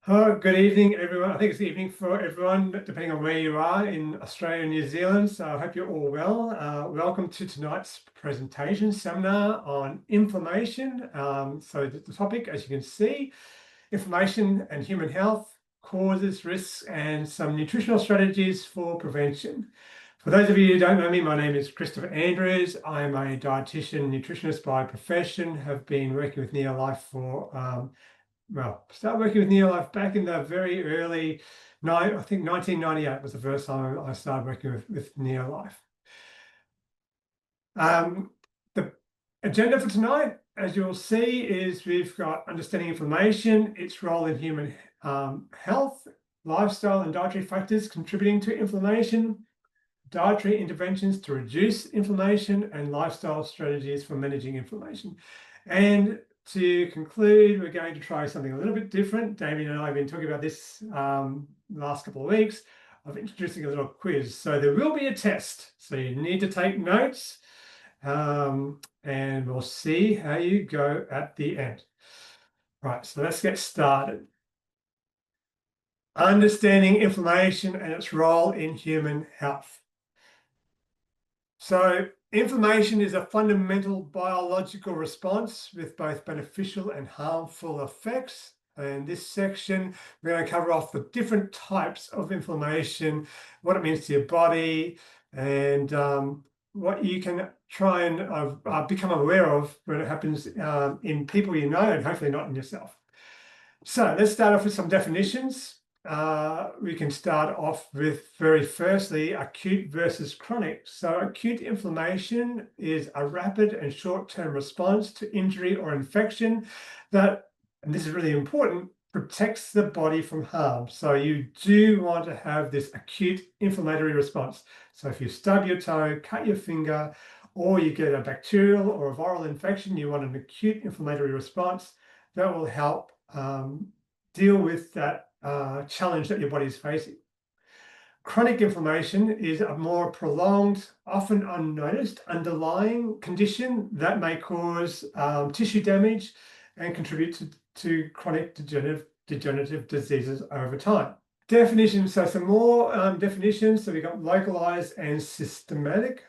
Good evening, everyone. I think it's evening for everyone, depending on where you are in Australia and New Zealand. So I hope you're all well. Welcome to tonight's presentation seminar on inflammation. So the topic, as you can see, inflammation and human health, causes, risks, and some nutritional strategies for prevention. For those of you who don't know me, my name is Christopher Andrews. I'm a dietitian nutritionist by profession, have been working with Neolife for started working with Neolife back in the very early, I think 1998 was the first time I started working with Neolife. The agenda for tonight, as you'll see, is we've got understanding inflammation, its role in human health, lifestyle and dietary factors contributing to inflammation, dietary interventions to reduce inflammation, and lifestyle strategies for managing inflammation. And to conclude, we're going to try something a little bit different. Damien and I have been talking about this the last couple of weeks of introducing a little quiz. So there will be a test. So you need to take notes and we'll see how you go at the end. Right, so let's get started. Understanding inflammation and its role in human health. So inflammation is a fundamental biological response with both beneficial and harmful effects. And this section, we're going to cover off the different types of inflammation, what it means to your body, and what you can try and become aware of when it happens in people you know, and hopefully not in yourself. So let's start off with some definitions. We can start off with very firstly, acute versus chronic. So acute inflammation is a rapid and short-term response to injury or infection that, and this is really important, protects the body from harm. So you do want to have this acute inflammatory response. So if you stub your toe, cut your finger, or you get a bacterial or a viral infection, you want an acute inflammatory response that will help deal with that challenge that your body is facing. Chronic inflammation is a more prolonged, often unnoticed underlying condition that may cause tissue damage and contribute to chronic degenerative diseases over time. Definitions, so some more definitions. So we've got localized and systemic.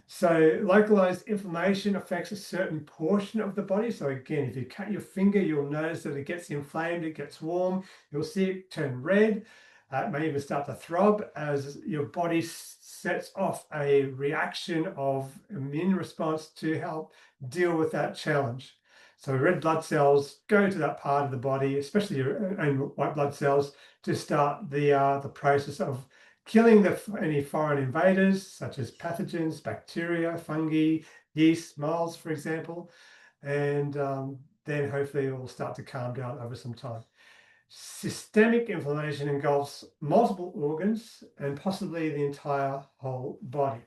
So localized inflammation affects a certain portion of the body. So again, if you cut your finger, you'll notice that it gets inflamed, it gets warm. You'll see it turn red. It may even start to throb as your body sets off a reaction of immune response to help deal with that challenge. So red blood cells go to that part of the body, especially your own white blood cells, to start the process of killing any foreign invaders, such as pathogens, bacteria, fungi, yeast, molds, for example, and then hopefully it will start to calm down over some time. Systemic inflammation engulfs multiple organs and possibly the entire whole body.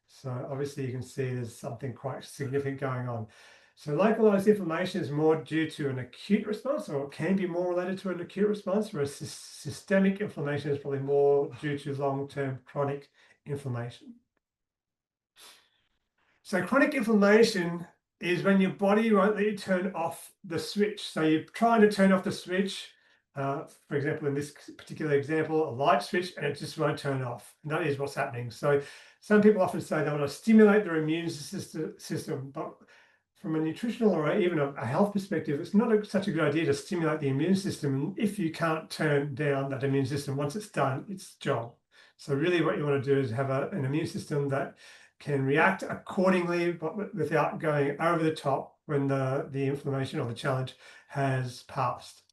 So obviously you can see there's something quite significant going on. So localized inflammation is more due to an acute response, or it can be more related to an acute response, whereas systemic inflammation is probably more due to long-term chronic inflammation. So chronic inflammation is when your body won't let you turn off the switch. So you're trying to turn off the switch, for example, in this particular example, a light switch, and it just won't turn off. And that is what's happening. So some people often say they want to stimulate their immune system, but from a nutritional or even a health perspective, it's not such a good idea to stimulate the immune system if you can't turn down that immune system. Once it's done its job. So really what you want to do is have an immune system that can react accordingly, but without going over the top when the inflammation or the challenge has passed.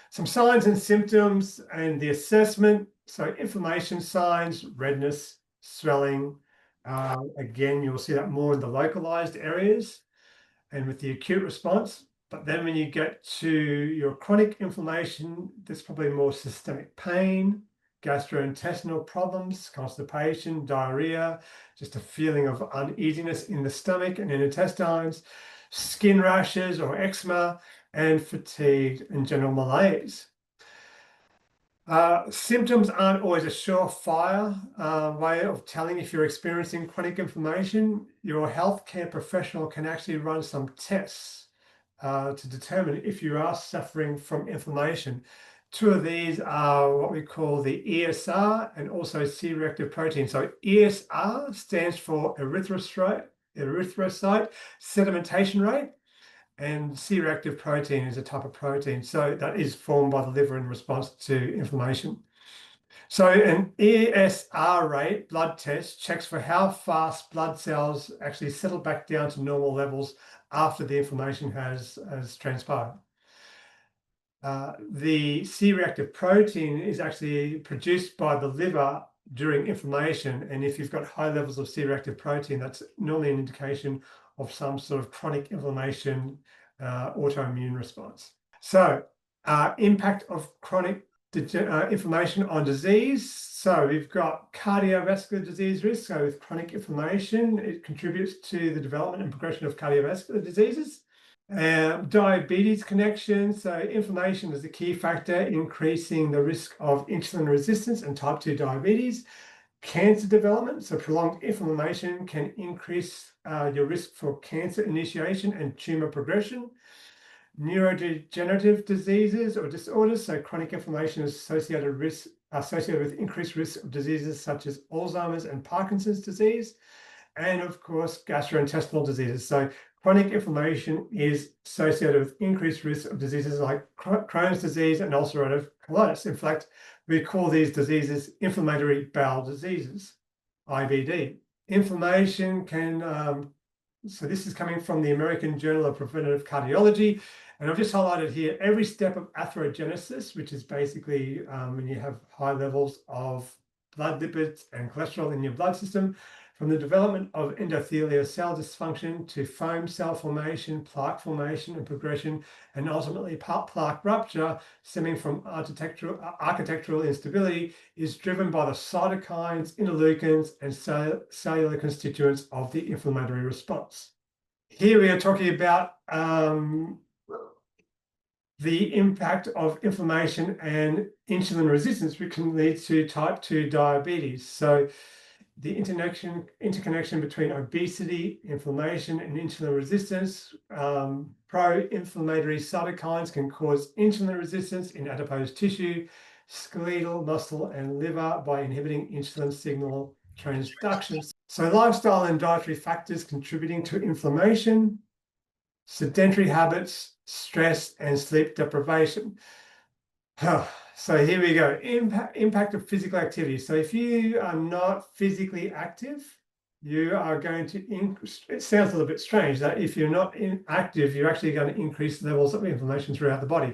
Some signs and symptoms and the assessment. So inflammation signs, redness, swelling. Again, you'll see that more in the localized areas and with the acute response. But then when you get to your chronic inflammation, there's probably more systemic pain, gastrointestinal problems, constipation, diarrhea, just a feeling of uneasiness in the stomach and in intestines, skin rashes or eczema, and fatigue and general malaise. Symptoms aren't always a surefire way of telling if you're experiencing chronic inflammation. Your healthcare professional can actually run some tests to determine if you are suffering from inflammation. Two of these are what we call the ESR and also C-reactive protein. So ESR stands for erythrocyte sedimentation rate, and C-reactive protein is a type of protein. So that is formed by the liver in response to inflammation. So an ESR rate blood test checks for how fast blood cells actually settle back down to normal levels after the inflammation has transpired. The C-reactive protein is actually produced by the liver during inflammation, and if you've got high levels of C-reactive protein, that's normally an indication of some sort of chronic inflammation, autoimmune response. So impact of chronic inflammation on disease. So we've got cardiovascular disease risk. So with chronic inflammation, it contributes to the development and progression of cardiovascular diseases. Diabetes connection. So inflammation is a key factor increasing the risk of insulin resistance and type 2 diabetes. Cancer development. So prolonged inflammation can increase your risk for cancer initiation and tumor progression. Neurodegenerative diseases or disorders. So chronic inflammation is associated with increased risk of diseases such as Alzheimer's and Parkinson's disease. And of course, gastrointestinal diseases. So chronic inflammation is associated with increased risk of diseases like Crohn's disease and ulcerative colitis. In fact, we call these diseases inflammatory bowel diseases, IBD. Inflammation can, so this is coming from the American Journal of Preventive Cardiology. And I've just highlighted here every step of atherogenesis, which is basically when you have high levels of blood lipids and cholesterol in your blood system, from the development of endothelial cell dysfunction to foam cell formation, plaque formation and progression, and ultimately plaque rupture stemming from architectural instability, is driven by the cytokines, interleukins, and cellular constituents of the inflammatory response. Here we are talking about the impact of inflammation and insulin resistance, which can lead to type 2 diabetes. So the interconnection between obesity, inflammation, and insulin resistance. Pro-inflammatory cytokines can cause insulin resistance in adipose tissue, skeletal, muscle, and liver by inhibiting insulin signal transduction. So lifestyle and dietary factors contributing to inflammation, sedentary habits, stress, and sleep deprivation. So here we go. Impact of physical activity. So if you are not physically active, you are going to it sounds a little bit strange that if you're not active, you're actually going to increase levels of inflammation throughout the body.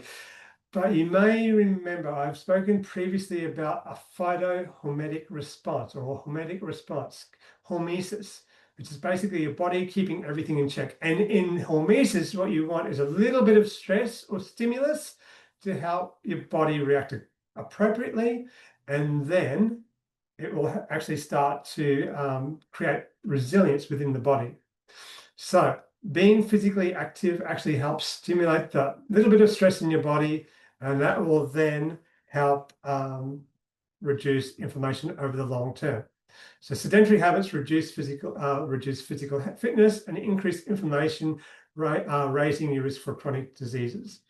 But you may remember I've spoken previously about a phytohormetic response or hormetic response, hormesis, which is basically your body keeping everything in check. And in hormesis, what you want is a little bit of stress or stimulus to help your body react appropriately, and then it will actually start to create resilience within the body. So being physically active actually helps stimulate the little bit of stress in your body, and that will then help reduce inflammation over the long term. So sedentary habits reduce physical fitness and increase inflammation, raising your risk for chronic diseases.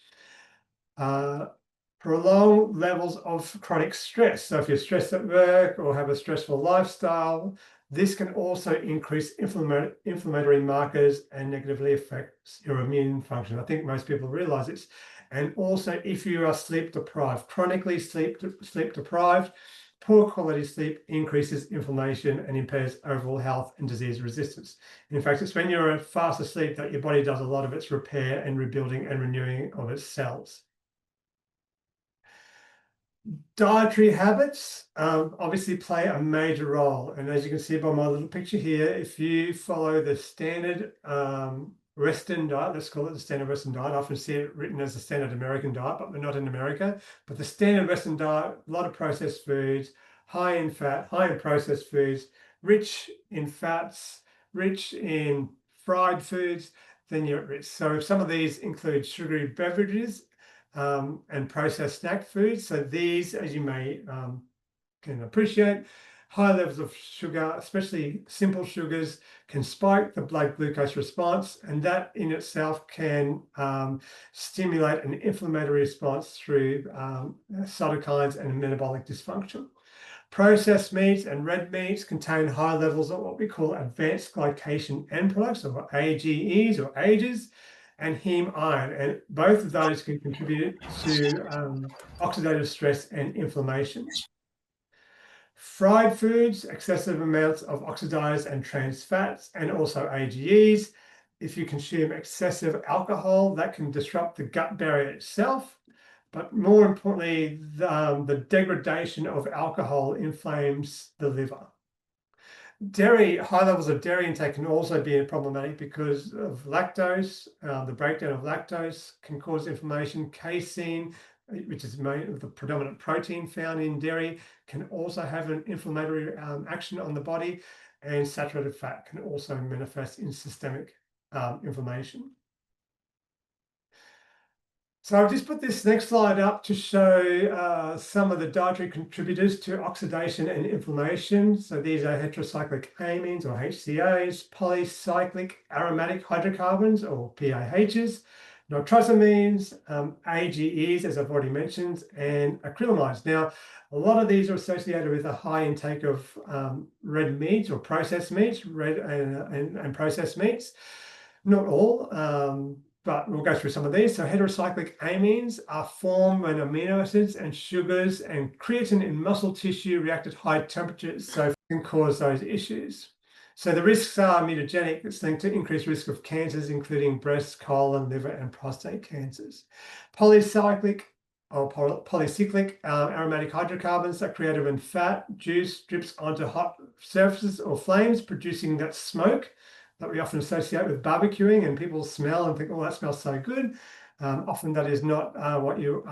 Prolonged levels of chronic stress. So if you're stressed at work or have a stressful lifestyle, this can also increase inflammatory markers and negatively affects your immune function. I think most people realize this. And also if you are sleep deprived, chronically sleep deprived, poor quality sleep increases inflammation and impairs overall health and disease resistance. In fact, it's when you're fast asleep that your body does a lot of its repair and rebuilding and renewing of its cells. Dietary habits obviously play a major role. And as you can see by my little picture here, if you follow the standard Western diet, let's call it the standard Western diet. I often see it written as the standard American diet, but we're not in America. But the standard Western diet, a lot of processed foods, high in fat, high in processed foods, rich in fats, rich in fried foods, then you're at risk. So some of these include sugary beverages, and processed snack foods. So these, as you may can appreciate, High levels of sugar, especially simple sugars, can spike the blood glucose response, and that in itself can stimulate an inflammatory response through cytokines and metabolic dysfunction. Processed meats and red meats contain high levels of what we call advanced glycation end products, or AGEs or AGEs, and heme iron, and both of those can contribute to oxidative stress and inflammation. Fried foods, excessive amounts of oxidized and trans fats, and also AGEs. If you consume excessive alcohol, that can disrupt the gut barrier itself. But more importantly, the degradation of alcohol inflames the liver. High levels of dairy intake can also be problematic because of lactose. The breakdown of lactose can cause inflammation. Casein, which is the predominant protein found in dairy, can also have an inflammatory action on the body, and saturated fat can also manifest in systemic inflammation. So I've just put this next slide up to show some of the dietary contributors to oxidation and inflammation. So these are heterocyclic amines, or HCAs, polycyclic aromatic hydrocarbons, or PAHs, nitrosamines, AGEs, as I've already mentioned, and acrylamides. Now, a lot of these are associated with a high intake of red meats or processed meats, red and processed meats. Not all, but we'll go through some of these. So heterocyclic amines are formed when amino acids and sugars and creatine in muscle tissue react at high temperatures, so it can cause those issues. So the risks are mutagenic. It's linked to increased risk of cancers, including breast, colon, liver, and prostate cancers. Polycyclic or polycyclic aromatic hydrocarbons are created when fat juice drips onto hot surfaces or flames, producing that smoke that we often associate with barbecuing, and people smell and think, oh, that smells so good. Often that is not what you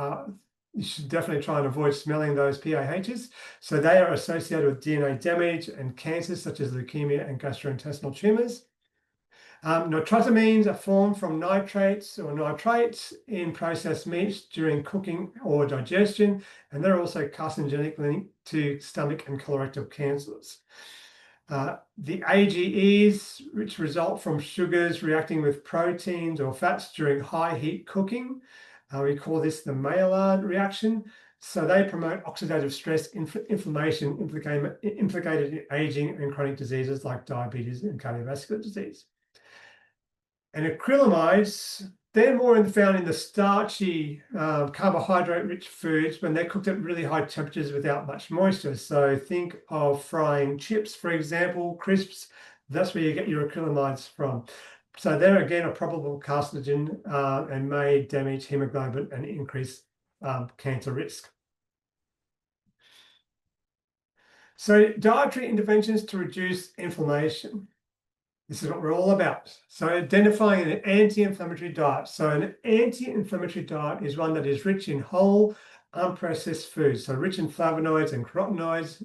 should definitely try and avoid smelling those PAHs. So they are associated with DNA damage and cancers such as leukemia and gastrointestinal tumors. Nitrosamines are formed from nitrates or nitrites in processed meats during cooking or digestion, and they're also carcinogenic, linked to stomach and colorectal cancers. The AGEs, which result from sugars reacting with proteins or fats during high heat cooking, we call this the Maillard reaction. So they promote oxidative stress, inflammation implicated in aging and chronic diseases like diabetes and cardiovascular disease. And acrylamides, they're more found in the starchy, carbohydrate-rich foods when they're cooked at really high temperatures without much moisture. So think of frying chips, for example, crisps. That's where you get your acrylamides from. So they're, again, a probable carcinogen and may damage hemoglobin and increase cancer risk. So dietary interventions to reduce inflammation. This is what we're all about. So identifying an anti-inflammatory diet. So an anti-inflammatory diet is one that is rich in whole, unprocessed foods. So rich in flavonoids and carotenoids,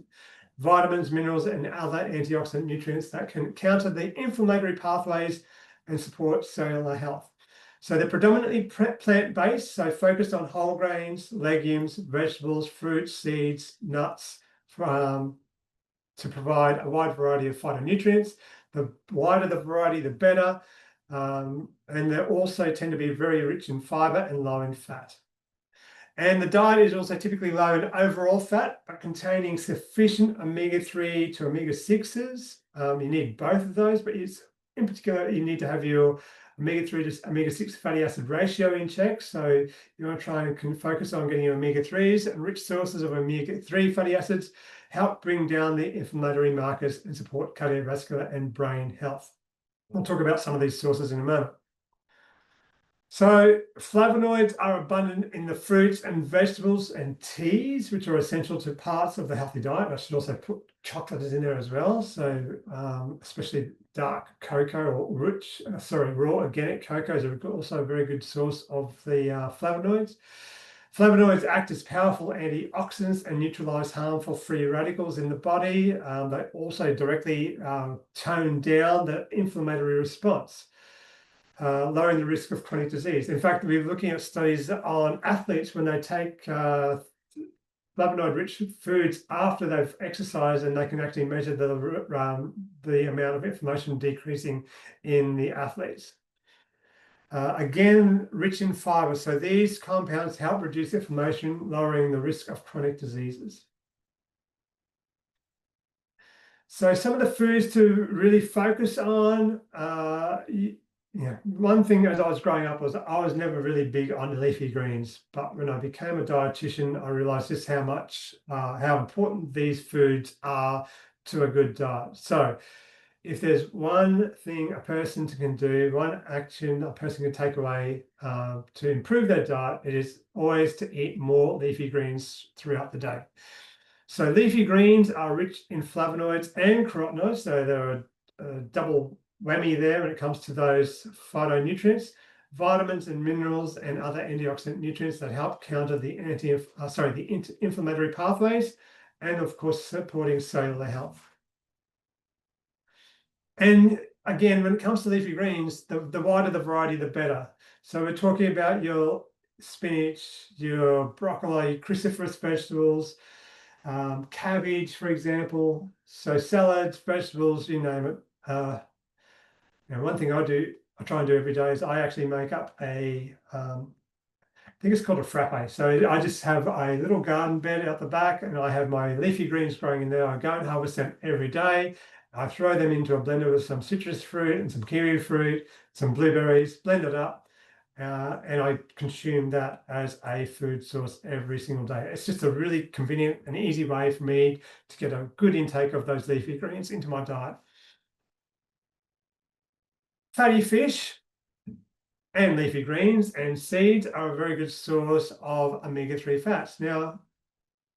vitamins, minerals, and other antioxidant nutrients that can counter the inflammatory pathways and support cellular health. So they're predominantly plant-based, so focused on whole grains, legumes, vegetables, fruits, seeds, nuts, to provide a wide variety of phytonutrients. The wider the variety, the better. And they also tend to be very rich in fiber and low in fat. And the diet is also typically low in overall fat, but containing sufficient omega-3 to omega-6s. You need both of those, but in particular, you need to have your omega-3 to omega-6 fatty acid ratio in check. So you want to try and focus on getting your omega-3s, and rich sources of omega-3 fatty acids help bring down the inflammatory markers and support cardiovascular and brain health. We'll talk about some of these sources in a moment. So flavonoids are abundant in the fruits and vegetables and teas, which are essential to parts of the healthy diet. I should also put chocolate in there as well. So especially dark cocoa or raw organic cocoa is also a very good source of the flavonoids. Flavonoids act as powerful antioxidants and neutralize harmful free radicals in the body. They also directly tone down the inflammatory response, lowering the risk of chronic disease. In fact, we're looking at studies on athletes when they take flavonoid-rich foods after they've exercised, and they can actually measure the amount of inflammation decreasing in the athletes. Again, rich in fiber. So these compounds help reduce inflammation, lowering the risk of chronic diseases. So some of the foods to really focus on, one thing as I was growing up was I was never really big on leafy greens, but when I became a dietitian, I realized just how important these foods are to a good diet. So if there's one thing a person can do, one action a person can take away to improve their diet, it is always to eat more leafy greens throughout the day. So leafy greens are rich in flavonoids and carotenoids, so they're a double whammy there when it comes to those phytonutrients, vitamins and minerals and other antioxidant nutrients that help counter the inflammatory pathways, and of course supporting cellular health. And again, when it comes to leafy greens, the wider the variety, the better. So we're talking about your spinach, your broccoli, cruciferous vegetables, cabbage, for example. So salads, vegetables, you name it. One thing I try and do every day is I actually make up I think it's called a frappe. So I just have a little garden bed out the back, and I have my leafy greens growing in there. I go and harvest them every day. I throw them into a blender with some citrus fruit and some kiwi fruit, some blueberries, blend it up, and I consume that as a food source every single day. It's just a really convenient and easy way for me to get a good intake of those leafy greens into my diet. Fatty fish and leafy greens and seeds are a very good source of omega-3 fats. Now,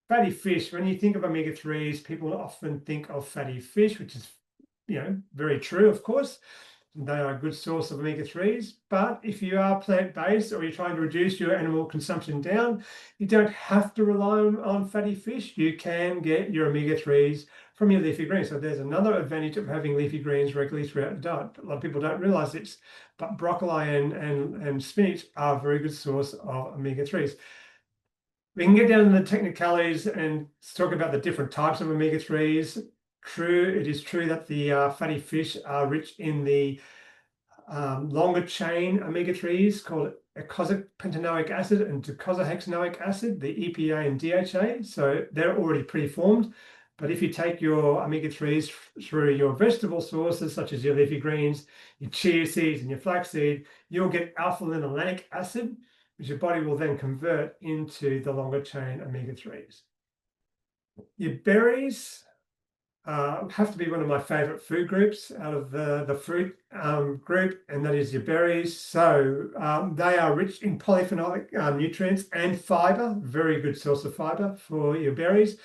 fatty fish, when you think of omega-3s, people often think of fatty fish, which is, very true, of course. They are a good source of omega-3s, but if you are plant-based or you're trying to reduce your animal consumption down, you don't have to rely on fatty fish. You can get your omega-3s from your leafy greens. So there's another advantage of having leafy greens regularly throughout the diet. A lot of people don't realize this, but broccoli and spinach are a very good source of omega-3s. We can get down to the technicalities and talk about the different types of omega-3s. It is true that the fatty fish are rich in the longer chain omega-3s called eicosapentaenoic acid and docosahexaenoic acid, the EPA and DHA. So they're already preformed. But if you take your omega-3s through your vegetable sources, such as your leafy greens, your chia seeds, and your flaxseed, you'll get alpha-linolenic acid, which your body will then convert into the longer chain omega-3s. Your berries have to be one of my favorite food groups out of the fruit group, and that is your berries. So they are rich in polyphenolic nutrients and fiber, very good source of fiber for your berries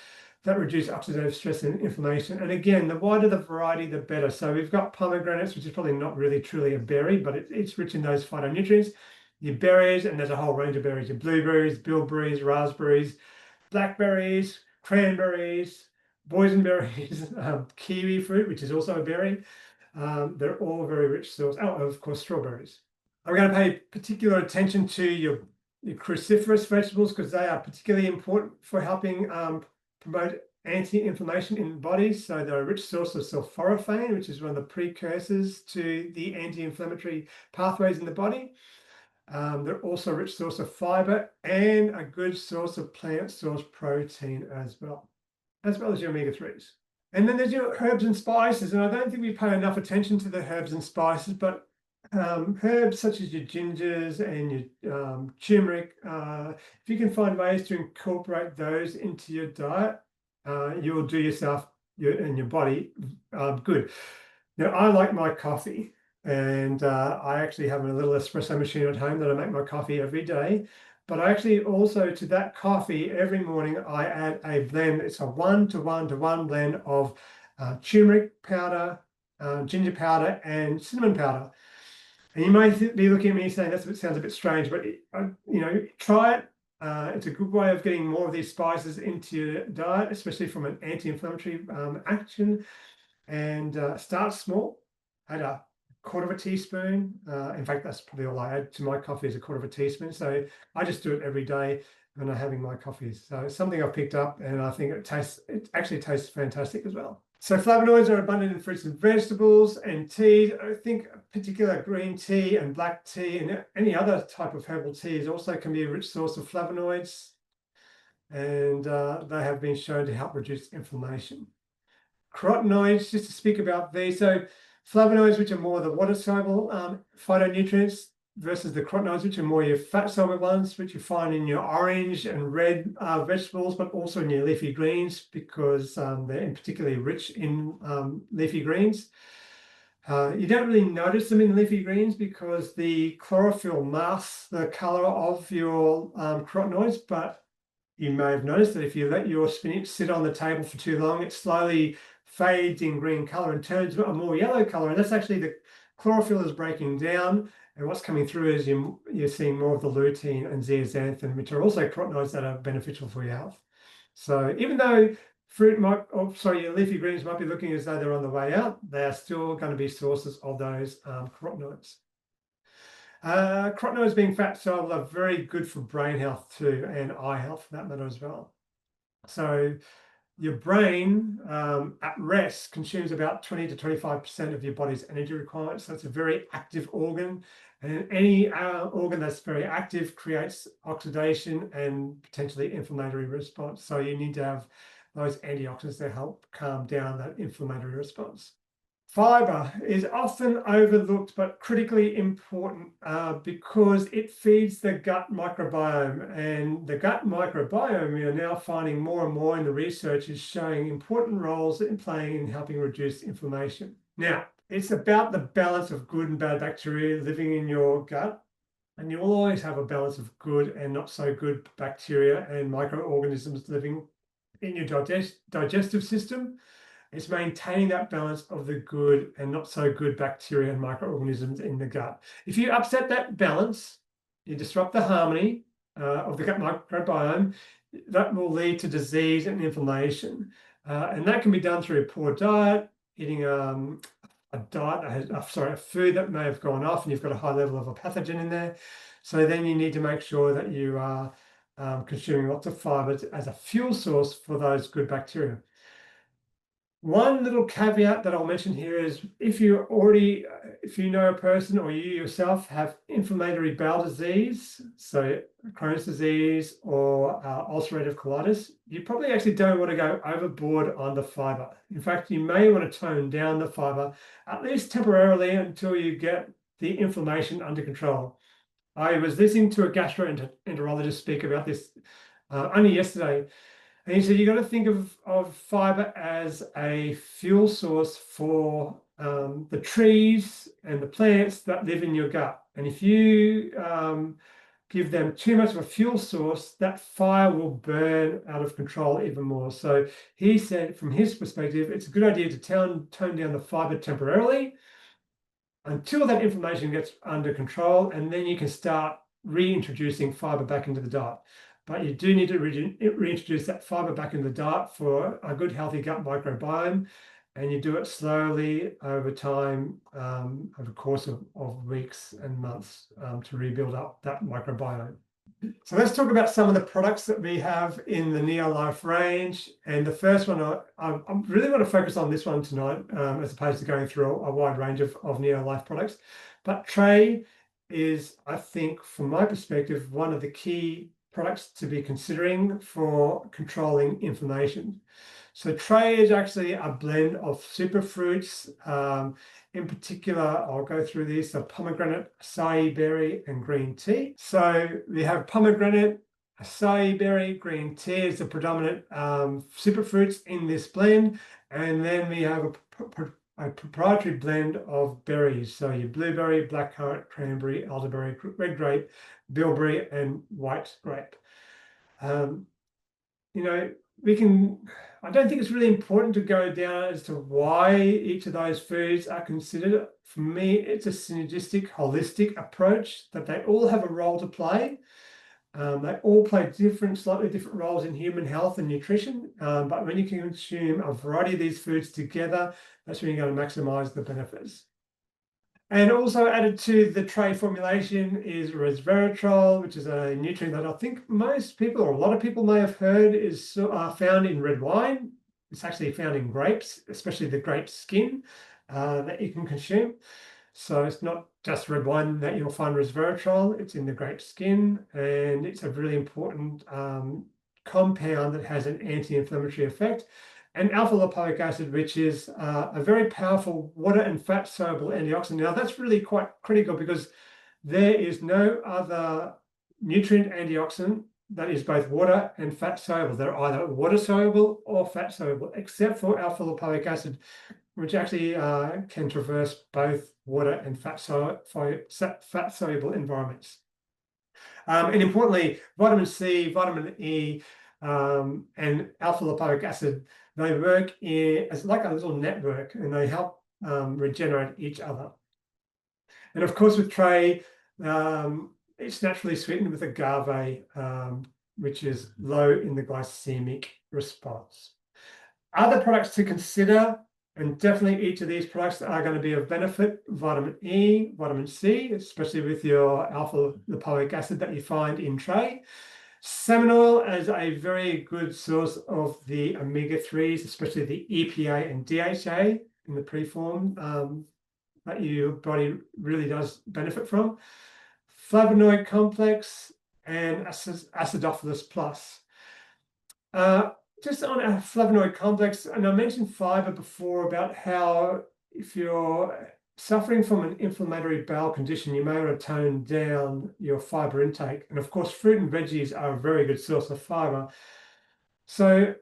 that reduce oxidative stress and inflammation. And again, the wider the variety, the better. So we've got pomegranates, which is probably not really truly a berry, but it's rich in those phytonutrients. Your berries, and there's a whole range of berries, your blueberries, bilberries, raspberries, blackberries, cranberries, boysenberries, kiwi fruit, which is also a berry. They're all very rich sources. Oh, of course, strawberries. I'm going to pay particular attention to your cruciferous vegetables because they are particularly important for helping promote anti-inflammation in the body. So they're a rich source of sulforaphane, which is one of the precursors to the anti-inflammatory pathways in the body. They're also a rich source of fiber and a good source of plant source protein as well as your omega-3s. And then there's your herbs and spices. And I don't think we pay enough attention to the herbs and spices, but herbs such as your gingers and your turmeric, if you can find ways to incorporate those into your diet, you will do yourself and your body good. Now, I like my coffee, and I actually have a little espresso machine at home that I make my coffee every day. But I actually also, to that coffee, every morning I add a blend. It's a 1-to-1-to-1 blend of turmeric powder, ginger powder, and cinnamon powder. And you may be looking at me saying that sounds a bit strange, but try it. It's a good way of getting more of these spices into your diet, especially from an anti-inflammatory action. And start small. Add a quarter of a teaspoon. In fact, that's probably all I add to my coffee is a quarter of a teaspoon. So I just do it every day. when I'm having my coffees. So it's something I've picked up, and I think it actually tastes fantastic as well. So flavonoids are abundant in fruits and vegetables and teas. I think particular green tea and black tea and any other type of herbal teas also can be a rich source of flavonoids, and they have been shown to help reduce inflammation. Carotenoids, just to speak about these. So flavonoids, which are more the water-soluble phytonutrients, versus the carotenoids, which are more your fat-soluble ones, which you find in your orange and red vegetables, but also in your leafy greens, because they're particularly rich in leafy greens. You don't really notice them in leafy greens because the chlorophyll masks the color of your carotenoids, but you may have noticed that if you let your spinach sit on the table for too long, it slowly fades in green color and turns a more yellow color. And that's actually the chlorophyll is breaking down. And what's coming through is you're seeing more of the lutein and zeaxanthin, which are also carotenoids that are beneficial for your health. So even though your leafy greens might be looking as though they're on the way out, they are still going to be sources of those carotenoids. Carotenoids, being fat soluble, are very good for brain health too, and eye health for that matter as well. So your brain at rest consumes about 20 to 25% of your body's energy requirements. So it's a very active organ, and any organ that's very active creates oxidation and potentially inflammatory response. So you need to have those antioxidants to help calm down that inflammatory response. Fiber is often overlooked but critically important because it feeds the gut microbiome, and the gut microbiome we are now finding more and more in the research is showing important roles in playing in helping reduce inflammation. Now, it's about the balance of good and bad bacteria living in your gut, and you will always have a balance of good and not so good bacteria and microorganisms living in your digestive system. It's maintaining that balance of the good and not so good bacteria and microorganisms in the gut. If you upset that balance, you disrupt the harmony of the gut microbiome, that will lead to disease and inflammation. And that can be done through a poor diet, eating a food that may have gone off and you've got a high level of a pathogen in there. So then you need to make sure that you are consuming lots of fiber as a fuel source for those good bacteria. One little caveat that I'll mention here is if you know a person or you yourself have inflammatory bowel disease, so Crohn's disease or ulcerative colitis, you probably actually don't want to go overboard on the fiber. In fact, you may want to tone down the fiber, at least temporarily, until you get the inflammation under control. I was listening to a gastroenterologist speak about this only yesterday. And he said, you've got to think of fiber as a fuel source for the trees and the plants that live in your gut. And if you give them too much of a fuel source, that fire will burn out of control even more. So he said, from his perspective, it's a good idea to tone down the fiber temporarily until that inflammation gets under control, and then you can start reintroducing fiber back into the diet. But you do need to reintroduce that fiber back in the diet for a good, healthy gut microbiome. And you do it slowly over time, over the course of weeks and months to rebuild up that microbiome. So let's talk about some of the products that we have in the Neolife range. And the first one, I really want to focus on this one tonight, as opposed to going through a wide range of Neolife products. But Tray is, I think, from my perspective, one of the key products to be considering for controlling inflammation. So Tray is actually a blend of superfruits. In particular, I'll go through these: so pomegranate, acai berry, and green tea. So we have pomegranate, acai berry, green tea is the predominant superfruits in this blend, and then we have a proprietary blend of berries. So your blueberry, blackcurrant, cranberry, elderberry, red grape, bilberry, and white grape. I don't think it's really important to go down as to why each of those foods are considered. For me, it's a synergistic, holistic approach that they all have a role to play. They all play slightly different roles in human health and nutrition. But when you can consume a variety of these foods together, that's when you're going to maximize the benefits. And also added to the tray formulation is resveratrol, which is a nutrient that I think most people, or a lot of people, may have heard is found in red wine. It's actually found in grapes, especially the grape skin that you can consume. So it's not just red wine that you'll find resveratrol, it's in the grape skin, and it's a really important compound that has an anti-inflammatory effect. And alpha lipoic acid, which is a very powerful water and fat soluble antioxidant. Now that's really quite critical because there is no other nutrient antioxidant that is both water and fat soluble. They're either water soluble or fat soluble, except for alpha lipoic acid, which actually can traverse both water and fat soluble environments. And importantly, vitamin C, vitamin E, and alpha lipoic acid, they work as like a little network, and they help regenerate each other. And of course, with Tray, it's naturally sweetened with agave, which is low in the glycemic response. Other products to consider, and definitely each of these products are going to be of benefit: vitamin E, vitamin C, especially with your alpha lipoic acid that you find in Tray. Salmon oil is a very good source of the omega-3s, especially the EPA and DHA in the preform that your body really does benefit from. Flavonoid complex and acidophilus plus. Just on a flavonoid complex, and I mentioned fiber before about how if you're suffering from an inflammatory bowel condition, you may want to tone down your fiber intake. And of course, fruit and veggies are a very good source of fiber. So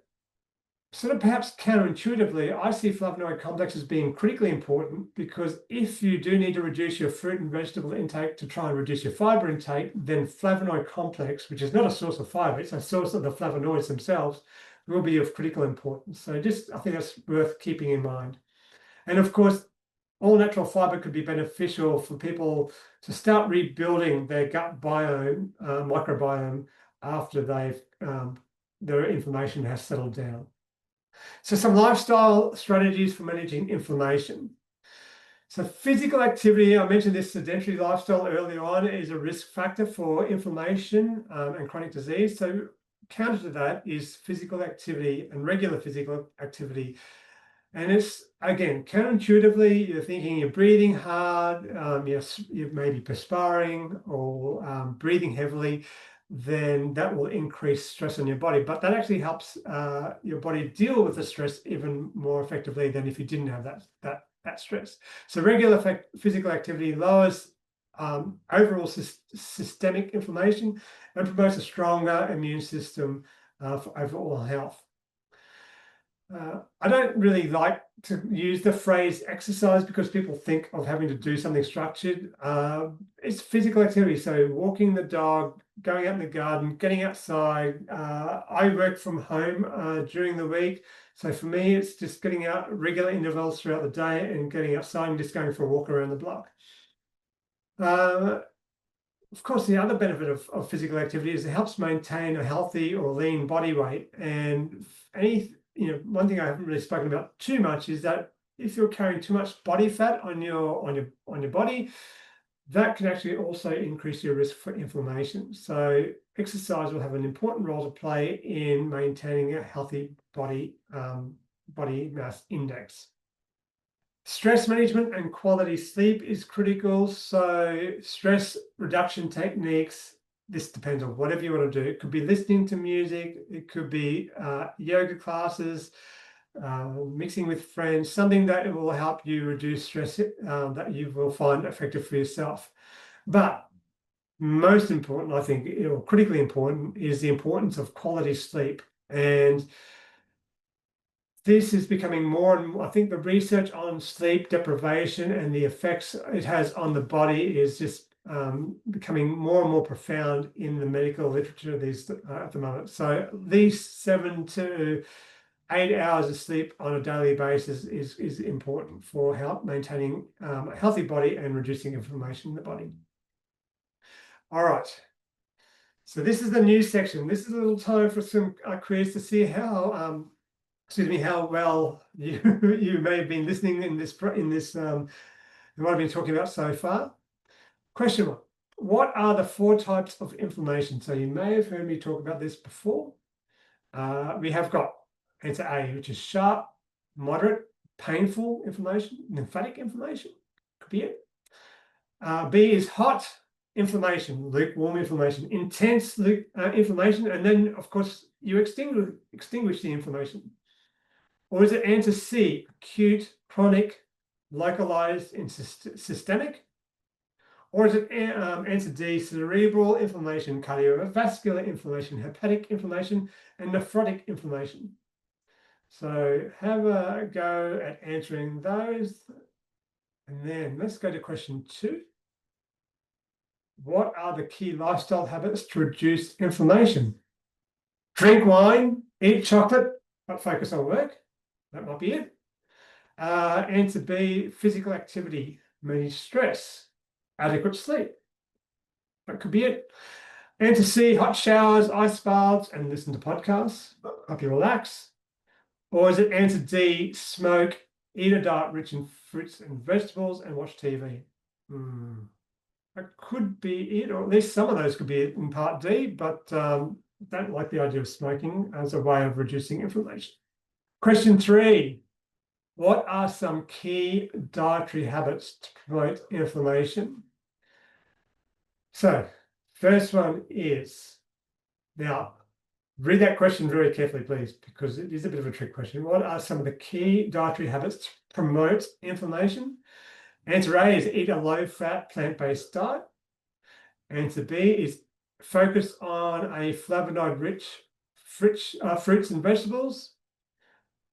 sort of perhaps counterintuitively, I see flavonoid complexes being critically important, because if you do need to reduce your fruit and vegetable intake to try and reduce your fiber intake, then flavonoid complex, which is not a source of fiber, it's a source of the flavonoids themselves, will be of critical importance. So just, I think that's worth keeping in mind. And of course, all natural fiber could be beneficial for people to start rebuilding their gut biome, microbiome, after their inflammation has settled down. So some lifestyle strategies for managing inflammation. So physical activity, I mentioned this sedentary lifestyle earlier on, is a risk factor for inflammation and chronic disease. So counter to that is physical activity and regular physical activity. And it's, again, counterintuitively, you're thinking you're breathing hard, you're maybe perspiring or breathing heavily, then that will increase stress on your body. But that actually helps your body deal with the stress even more effectively than if you didn't have that stress. So regular physical activity lowers overall systemic inflammation and promotes a stronger immune system for overall health. I don't really like to use the phrase exercise because people think of having to do something structured. It's physical activity, so walking the dog, going out in the garden, getting outside. I work from home during the week, so for me it's just getting out regular intervals throughout the day and getting outside and just going for a walk around the block. Of course, the other benefit of physical activity is it helps maintain a healthy or lean body weight. And one thing I haven't really spoken about too much is that if you're carrying too much body fat on your body, that can actually also increase your risk for inflammation. So exercise will have an important role to play in maintaining a healthy body mass index. Stress management and quality sleep is critical. So stress reduction techniques, this depends on whatever you want to do. It could be listening to music, it could be yoga classes, mixing with friends, something that will help you reduce stress that you will find effective for yourself. But most important, I think, or critically important, is the importance of quality sleep. And this is becoming more and more, I think the research on sleep deprivation and the effects it has on the body is just becoming more and more profound in the medical literature at the moment. So at least 7 to 8 hours of sleep on a daily basis is important for maintaining a healthy body and reducing inflammation in the body. All right. So this is the news section. This is a little time for some quiz to see how how well you may have been listening in this what I've been talking about so far. Question 1. What are the 4 types of inflammation? So you may have heard me talk about this before. We have got answer A, which is sharp, moderate, painful inflammation, lymphatic inflammation. Could be it. B is hot inflammation, lukewarm inflammation, intense inflammation, and then, of course, you extinguish the inflammation. Or is it answer C, acute, chronic, localized, and systemic? Or is it answer D, cerebral inflammation, cardiovascular inflammation, hepatic inflammation, and nephrotic inflammation? So have a go at answering those. And then let's go to question 2. What are the key lifestyle habits to reduce inflammation? Drink wine, eat chocolate, but focus on work. That might be it. Answer B, physical activity, manage stress, adequate sleep. That could be it. Answer C, hot showers, ice baths, and listen to podcasts. Help you relax. Or is it answer D, smoke, eat a diet rich in fruits and vegetables, and watch TV? That could be it, or at least some of those could be it in part D, but don't like the idea of smoking as a way of reducing inflammation. Question 3. What are some key dietary habits to promote inflammation? So, first one is, now, read that question very carefully, please, because it is a bit of a trick question. What are some of the key dietary habits to promote inflammation? Answer A is eat a low-fat, plant-based diet. Answer B is focus on a flavonoid-rich fruits and vegetables.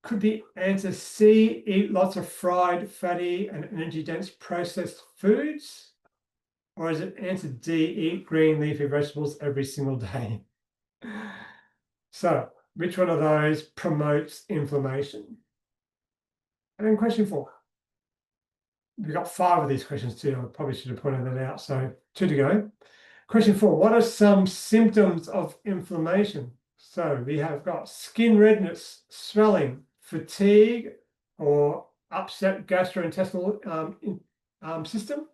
Could be answer C, eat lots of fried, fatty, and energy-dense processed foods. Or is it answer D, eat green leafy vegetables every single day? So, which one of those promotes inflammation? And then question 4. We've got 5 of these questions too. I probably should have pointed that out. So 2 to go. Question 4. What are some symptoms of inflammation? So we have got skin redness, swelling, fatigue, or upset gastrointestinal system.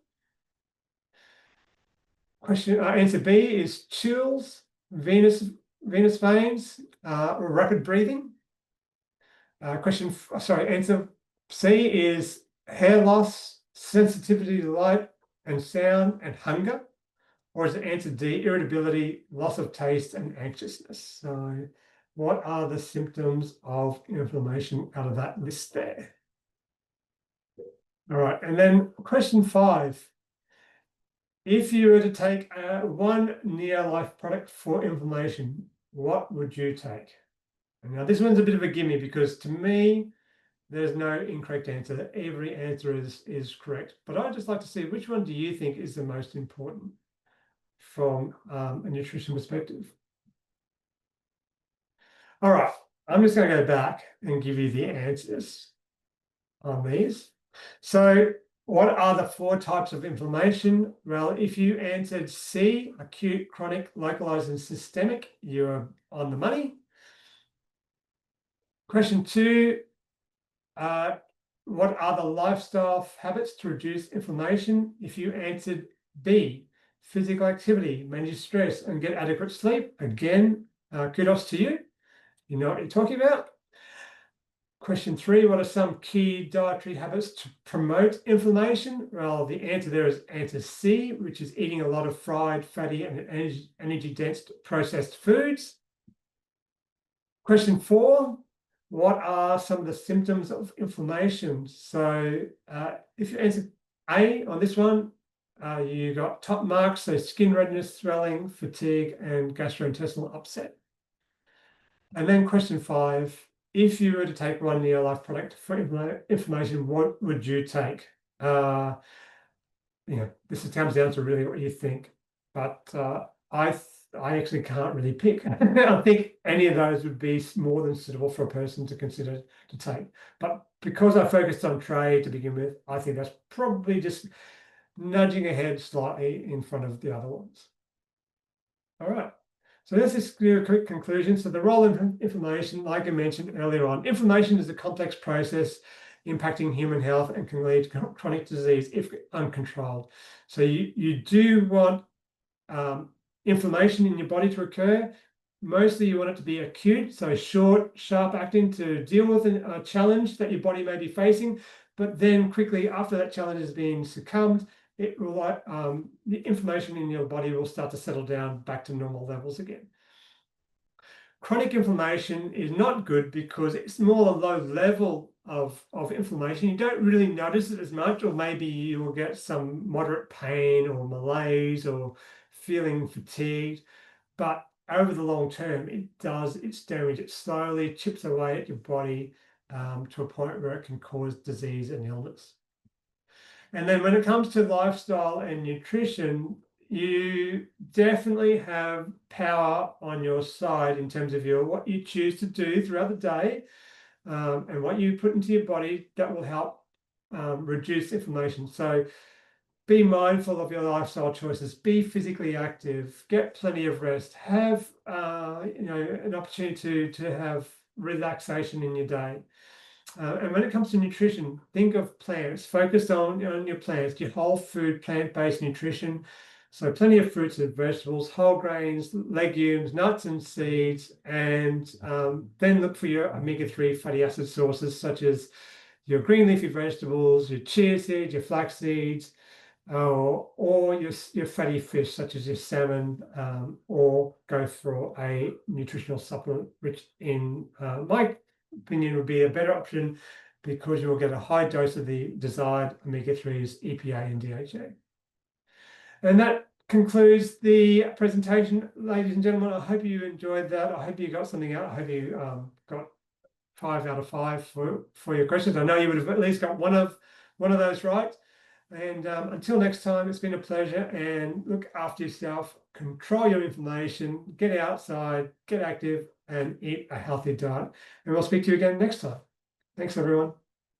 Answer B is chills, venous veins, rapid breathing. Answer C is hair loss, sensitivity to light and sound, and hunger. Or is it answer D, irritability, loss of taste, and anxiousness? So what are the symptoms of inflammation out of that list there? All right, and then question 5. If you were to take one near-life product for inflammation, what would you take? And now this one's a bit of a gimme because to me, there's no incorrect answer. Every answer is correct. But I'd just like to see which one do you think is the most important from a nutrition perspective? All right, I'm just going to go back and give you the answers on these. So what are the 4 types of inflammation? Well, if you answered C, acute, chronic, localized, and systemic, you're on the money. Question 2, what are the lifestyle habits to reduce inflammation? If you answered B, physical activity, manage stress, and get adequate sleep, again, kudos to you. You know what you're talking about. Question 3, what are some key dietary habits to promote inflammation? Well, the answer there is answer C, which is eating a lot of fried, fatty, and energy-dense processed foods. Question 4, what are some of the symptoms of inflammation? So if you answer A on this one, you got top marks, so skin redness, swelling, fatigue, and gastrointestinal upset. And then question 5, if you were to take one near-life product for inflammation, what would you take? This comes down to really what you think, but I actually can't really pick. I think any of those would be more than suitable for a person to consider to take. But because I focused on trade to begin with, I think that's probably just nudging ahead slightly in front of the other ones. All right. So let's just do a quick conclusion. So the role of inflammation, like I mentioned earlier on, inflammation is a complex process impacting human health and can lead to chronic disease if uncontrolled. So you do want inflammation in your body to occur. Mostly you want it to be acute, so short, sharp acting to deal with a challenge that your body may be facing, but then quickly after that challenge has been succumbed, it will the inflammation in your body will start to settle down back to normal levels again. Chronic inflammation is not good because it's more a low level of inflammation. You don't really notice it as much, or maybe you will get some moderate pain or malaise or feeling fatigued, but over the long term, it does its damage. It slowly chips away at your body to a point where it can cause disease and illness. And then when it comes to lifestyle and nutrition, you definitely have power on your side in terms of what you choose to do throughout the day and what you put into your body that will help reduce inflammation. So be mindful of your lifestyle choices, be physically active, get plenty of rest, have an opportunity to have relaxation in your day. And when it comes to nutrition, think of plants, focus on your plants, your whole food, plant-based nutrition. So plenty of fruits and vegetables, whole grains, legumes, nuts and seeds, and then look for your omega-3 fatty acid sources such as your green leafy vegetables, your chia seeds, your flax seeds, or your fatty fish such as your salmon, or go for a nutritional supplement, which in my opinion would be a better option because you will get a high dose of the desired omega-3s, EPA and DHA. And that concludes the presentation, ladies and gentlemen. I hope you enjoyed that. I hope you got something out. I hope you got 5 out of 5 for your questions. I know you would have at least got one of those right. And until next time, it's been a pleasure, and look after yourself, control your inflammation, get outside, get active, and eat a healthy diet. And we'll speak to you again next time. Thanks, everyone.